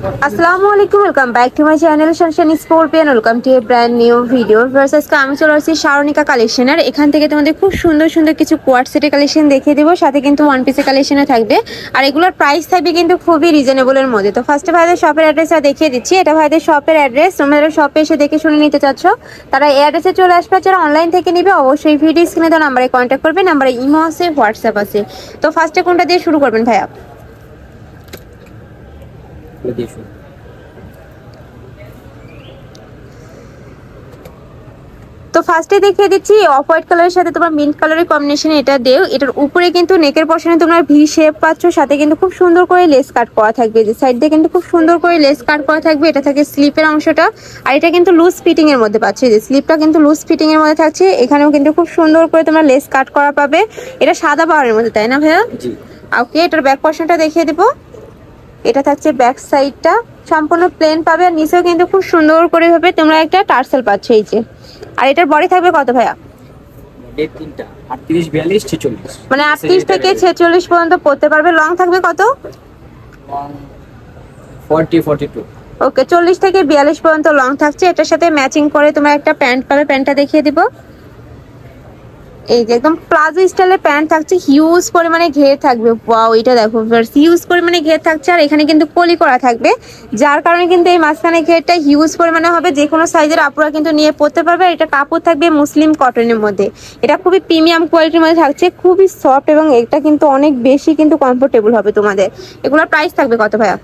আসসালামু আলাইকুম, welcome back to my channel sunshine scorpion. Welcome to a brand new video. ভার্সেসকে আমি চলে আসছি শারনিকা কালেকশনের। এখান থেকে তোমাদের খুব সুন্দর সুন্দর কিছু কোয়ার্ট সেটের কালেকশন দেখিয়ে দেবো, সাথে কিন্তু ওয়ান পিসের কালেকশনে থাকবে। আর এগুলোর প্রাইস থাকবে কিন্তু খুবই রিজনেবলের মধ্যে। তো ফার্স্টে ভাইদের শপের অ্যাড্রেসটা দেখিয়ে দিচ্ছি। এটা ভাইদের শপের অ্যাড্রেস। তোমরা শপে এসে দেখে শুনে নিতে চাচ্ছ তারা এই অ্যাড্রেসে চলে আসবে। যারা অনলাইন থেকে নিবে অবশ্যই ভিডিও স্ক্রিনে দেওয়া নাম্বারে কন্ট্যাক্ট করবে। নাম্বারে ইমো আছে, হোয়াটসঅ্যাপ আছে। তো ফার্স্টে কোনটা দিয়ে শুরু করবেন ভাইয়া? তো ফার্স্টে দেখিয়ে দিচ্ছি অফ হোয়াইট কালারের সাথে তোমার মিন্ট কালারের কম্বিনেশনে এটা দেও। এটার উপরে কিন্তু নেকের পশনে তোমরা ভি শেপ পাচ্ছ, সাথে কিন্তু খুব সুন্দর করে লেস কাট করা থাকবে। যে সাইড দিয়ে কিন্তু খুব সুন্দর করে লেস কাট করা থাকবে। এটা থাকে স্লিপের অংশটা, আর এটা কিন্তু লুজ ফিটিং এর মধ্যে পাচ্ছে। যে স্লিপটা কিন্তু লুজ ফিটিং এর মধ্যে থাকছে। এখানেও কিন্তু খুব সুন্দর করে তোমরা লেস কাট করা পাবে। এটা সাদা পাহাড়ের মধ্যে, তাই না ভাইয়া? ওকে, এটার ব্যাক পশনটা দেখিয়ে দেবো। এটা থাকছে ব্যাক সাইডটা, সম্পূর্ণ প্লেন পাবে। আর নিচেও কিন্তু খুব সুন্দর করে ভাবে তোমরা একটা টার্সেল পাচ্ছ এই যে। আর এটার বডি থাকবে কত ভাইয়া? তিনটা 38 42 46, মানে 38 থেকে 46 পর্যন্ত পড়তে পারবে। লং থাকবে কত? 40 42। ওকে, 40 থেকে 42 পর্যন্ত লং থাকছে। এটার সাথে ম্যাচিং করে তোমরা একটা প্যান্ট পাবে। প্যান্টটা দেখিয়ে দিব। এই যে একদম প্লাজো স্টাইলের প্যান্ট থাকছে, হিউজ পরিমাণে ঘের থাকবে। ওয়াও, এটা দেখো হিউজ পরিমাণে ঘের থাকছে। আর এখানে কিন্তু পলি করা থাকবে, যার কারণে কিন্তু এই মাঝখানে ঘেরটা হিউজ পরিমাণে হবে। যে কোনো সাইজের আপুরা কিন্তু নিয়ে পড়তে পারবে। আর এটা কাপড় থাকবে মুসলিম কটনের মধ্যে। এটা খুবই প্রিমিয়াম কোয়ালিটির মধ্যে থাকছে, খুবই সফট, এবং এটা কিন্তু অনেক বেশি কিন্তু কমফোর্টেবল হবে তোমাদের। এগুলোর প্রাইস থাকবে কত ভাইয়া?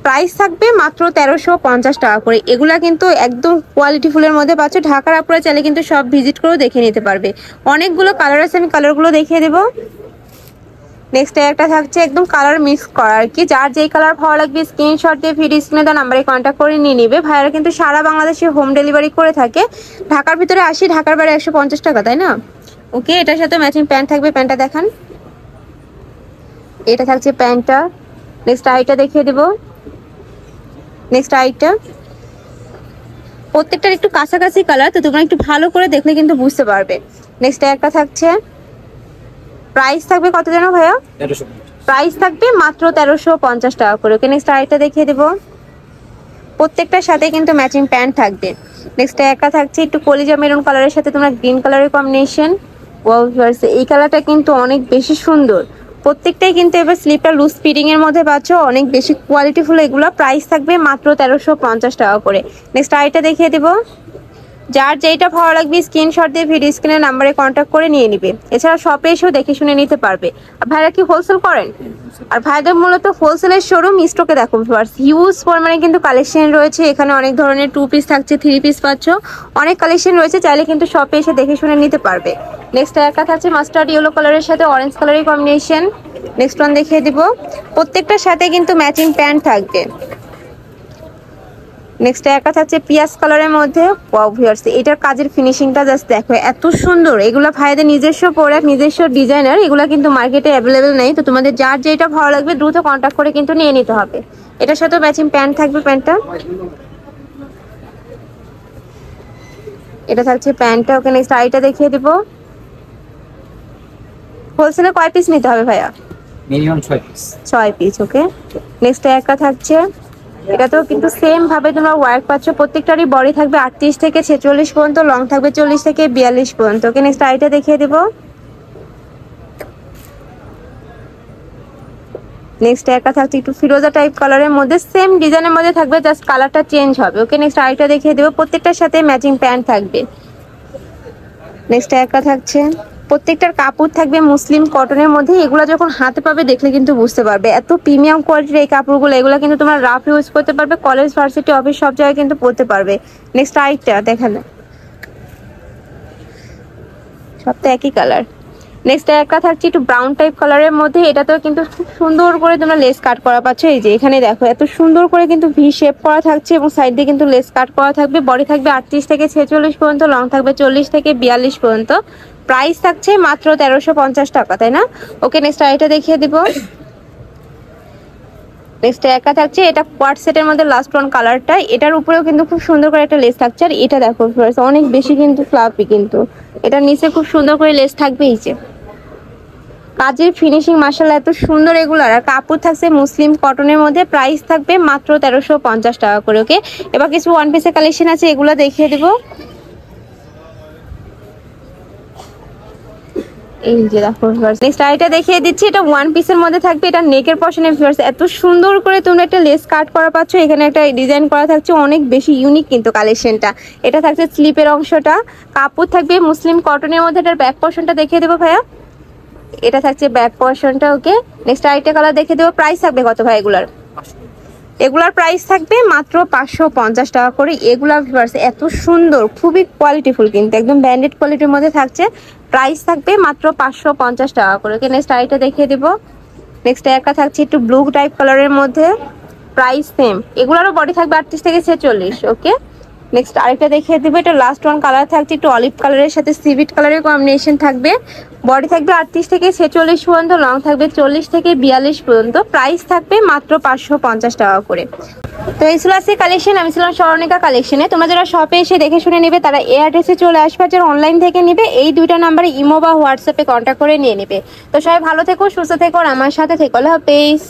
প্রাইস থাকবে মাত্র 1350 টাকা করে। এগুলা কিন্তু একদম কোয়ালিটি ফুলের মধ্যে পাচ্ছ। ঢাকার আপুরা চাইলে কিন্তু সব ভিজিট করেও দেখে নিতে পারবে। অনেকগুলো কালার আছে, আমি কালারগুলো দেখিয়ে দেবো। নেক্সট একটা থাকছে একদম কালার মিক্স করা আর কি। যার যেই কালার ভালো লাগবে স্ক্রিনশট দিয়ে ভিডিও স্ক্রিনে দেওয়া নাম্বারে কন্ট্যাক্ট করে নিয়ে নিবে। ভাইয়ারা কিন্তু সারা বাংলাদেশে হোম ডেলিভারি করে থাকে। ঢাকার ভিতরে 80, ঢাকার বাইরে 150 টাকা, তাই না? ওকে, এটার সাথে ম্যাচিং প্যান্ট থাকবে। প্যান্টটা দেখান। এটা থাকছে প্যান্টটা। নেক্সট আইটা দেখিয়ে দেবো। নেক্সট আইটা প্রত্যেকটার একটু কাছাকাছি কালার, তো তোমরা একটু ভালো করে দেখলে কিন্তু বুঝতে পারবে। নেক্সট একটা থাকছে, প্রাইস থাকবে কত জানো ভাইয়া? প্রাইস থাকবে মাত্র 1350 টাকা করে। ওকে, নেক্সট আইটা দেখিয়ে দেবো। প্রত্যেকটার সাথে কিন্তু ম্যাচিং প্যান্ট থাকবে। নেক্সট একটা থাকছে একটু কলিজা মেরুন কালারের সাথে তোমরা গ্রিন কালারের কম্বিনেশন। ওয়াও, এই কালারটা কিন্তু অনেক বেশি সুন্দর। প্রত্যেকটাই কিন্তু এবার স্লিপটা লুজ ফিটিং এর মধ্যে পাচ্ছ, অনেক বেশি কোয়ালিটিফুল এগুলো। প্রাইস থাকবে মাত্র 1350 টাকা করে। নেক্সট আইটা দেখিয়ে দেবো। যার যেইটা ভালো লাগবে স্ক্রিনশট দিয়ে ভিডিও স্ক্রিনের নাম্বারে কন্ট্যাক্ট করে নিয়ে নিবে। এছাড়া শপে এসেও দেখে শুনে নিতে পারবে। আর ভাইরা কি হোলসেল করেন? আর ভাইদের মূলত হোলসেলের শোরুম। স্টকে দেখো হিউজ পরিমাণে কিন্তু কালেকশন রয়েছে। এখানে অনেক ধরনের 2 পিস থাকছে, 3 পিস পাচ্ছ, অনেক কালেকশন রয়েছে। চাইলে কিন্তু শপে এসে দেখে শুনে নিতে পারবে। নেক্সট একটা থাকছে মাস্টার্ড ইয়েলো কালারের সাথে অরেঞ্জ কালারের কম্বিনেশন। নেক্সট ওয়ান দেখিয়ে দিব। প্রত্যেকটার সাথে কিন্তু ম্যাচিং প্যান্ট থাকবে। নেক্সট একটা থাকছে পিয়াজ কালারের মধ্যে। ওয়াও ভিউয়ার্স, এটার কাজের ফিনিশিংটা জাস্ট দেখো, এত সুন্দর। এগুলো ভাইদের নিজস্ব প্রোডাক্ট, নিজস্ব ডিজাইনার। এগুলো কিন্তু মার্কেটে অ্যাভেলেবেল নেই। তো তোমাদের যার যেটা ভালো লাগবে দ্রুত কন্ট্যাক্ট করে কিন্তু নিয়ে নিতে হবে। এটার সাথে ম্যাচিং প্যান্ট থাকবে। প্যান্টটা এটা থাকছে প্যান্টটা। ওকে, নেক্সট আইটা দেখিয়ে দিব। হোলসেলে কয় পিস নিতে হবে ভাইয়া? Minimum 6 piece. 6 পিস। ওকে, নেক্সট একটা থাকছে, এটাতেও কিন্তু সেম ভাবে তোমরা ওয়ার্ক পাচ্ছ। প্রত্যেকটারই বডি থাকবে 38 থেকে 46 পর্যন্ত, লং থাকবে 40 থেকে 42 পর্যন্ত। ওকে, নেক্সট আইটা দেখিয়ে দেবো। নেক্সট একটা থাকছে একটু ফিরোজা টাইপ কালারের মধ্যে, সেম ডিজাইনের মধ্যে থাকবে, জাস্ট কালারটা চেঞ্জ হবে। ওকে, নেক্সট আইটা দেখিয়ে দেবো। প্রত্যেকটার সাথে ম্যাচিং প্যান্ট থাকবে। নেক্সট একটা থাকছে, প্রত্যেকটার কাপড় থাকবে মুসলিম কটনের মধ্যে। এগুলো যখন হাতে পাবে দেখলে কিন্তু বুঝতে পারবে এত প্রিমিয়াম কোয়ালিটির এই কাপড়গুলো। এগুলো কিন্তু তোমরা রাফ ইউজ করতে পারবে, কলেজ, ভার্সিটি, অফিস সব জায়গায় কিন্তু পরতে পারবে। নেক্সট আইটা দেখালে, সব তো একই কালার। নেক্সট একটা থাকছে একটু ব্রাউন টাইপ কালারের মধ্যে। এটাতেও কিন্তু খুব সুন্দর করে তোমরা লেস কাট করা পাচ্ছ। এই যে এখানে দেখো এত সুন্দর করে কিন্তু ভি শেপ করা থাকছে, এবং সাইড দিয়ে কিন্তু লেস কাট করা থাকবে। বডি থাকবে 38 থেকে 46 পর্যন্ত, লং থাকবে 40 থেকে 42 পর্যন্ত। প্রাইস থাকছে মাত্র 1350 টাকা, তাই না? ওকে, নেক্সট আইটা দেখিয়ে দিব। নেক্সট একা থাকছে, এটা কোয়ার্ট সেটের মধ্যে লাস্ট ওয়ান কালারটা। এটার উপরেও কিন্তু খুব সুন্দর করে একটা লেস থাকছে। আর এটা দেখো অনেক বেশি কিন্তু ফ্লাফি, কিন্তু এটার নিচে খুব সুন্দর করে লেস থাকবে। এই যে কাজের ফিনিশিং মাশাআল্লাহ এত সুন্দর এগুলার। আর কাপড় থাকছে মুসলিম কটনের মধ্যে, প্রাইস থাকবে মাত্র 1350 টাকা করে। ওকে, এবার কিছু ওয়ান পিসের কালেকশন আছে, এগুলো দেখিয়ে দেবো। এই যে দেখো নেক্সট আইটা দেখিয়ে দিচ্ছি, এটা ওয়ান পিসের মধ্যে থাকবে। এটা নেকের পশনে ভিউয়ার্স এত সুন্দর করে তোমরা একটা লেস কাট করা পাচ্ছ, এখানে একটা ডিজাইন করা থাকছে, অনেক বেশি ইউনিক কিন্তু কালেকশনটা। এটা থাকছে স্লিপের অংশটা, কাপড় থাকবে মুসলিম কটনের মধ্যে। এটার ব্যাক পশনটা দেখিয়ে দেবো ভাইয়া, এটা থাকছে ব্যাক পশনটা। ওকে, নেক্সট আইটা কালার দেখিয়ে দেবো। প্রাইস থাকবে কত ভাই এগুলার? এগুলার প্রাইস থাকবে মাত্র 550 টাকা করে। এগুলা ভিউয়ার্স এত সুন্দর, খুবই কোয়ালিটিফুল কিন্তু একদম ব্র্যান্ডেড কোয়ালিটির মধ্যে থাকছে। প্রাইস থাকবে মাত্র 550 টাকা করে। ওকে, নেক্সট আইটা দেখিয়ে দেবো। নেক্সট একটা থাকছে একটু ব্লু টাইপ কালারের মধ্যে, প্রাইস সেম। এগুলারও বডি থাকবে 38 থেকে 46। ওকে, নেক্সট আরেকটা দেখিয়ে দেবো। এটা লাস্ট ওয়ান কালার থাকছে একটু অলিভ কালারের সাথে সিভিট কালারের কম্বিনেশন থাকবে। বডি থাকবে 38 থেকে 46 পর্যন্ত, লং থাকবে 40 থেকে 42 পর্যন্ত। প্রাইস থাকবে মাত্র 550 টাকা করে। তো এই ছিল আজকে কালেকশন। আমি ছিলাম স্বর্ণিকা কালেকশনে। তোমরা যারা শপে এসে দেখে শুনে নেবে তারা এই অ্যাড্রেসে চলে আসবে, যারা অনলাইন থেকে নেবে এই দুইটা নাম্বারে ইমো বা হোয়াটসঅ্যাপে কন্ট্যাক্ট করে নিয়ে নেবে। তো সবাই ভালো থেকো, সুস্থ থেকো, আর আমার সাথে থেকো। আল্লাহ হাফেজ।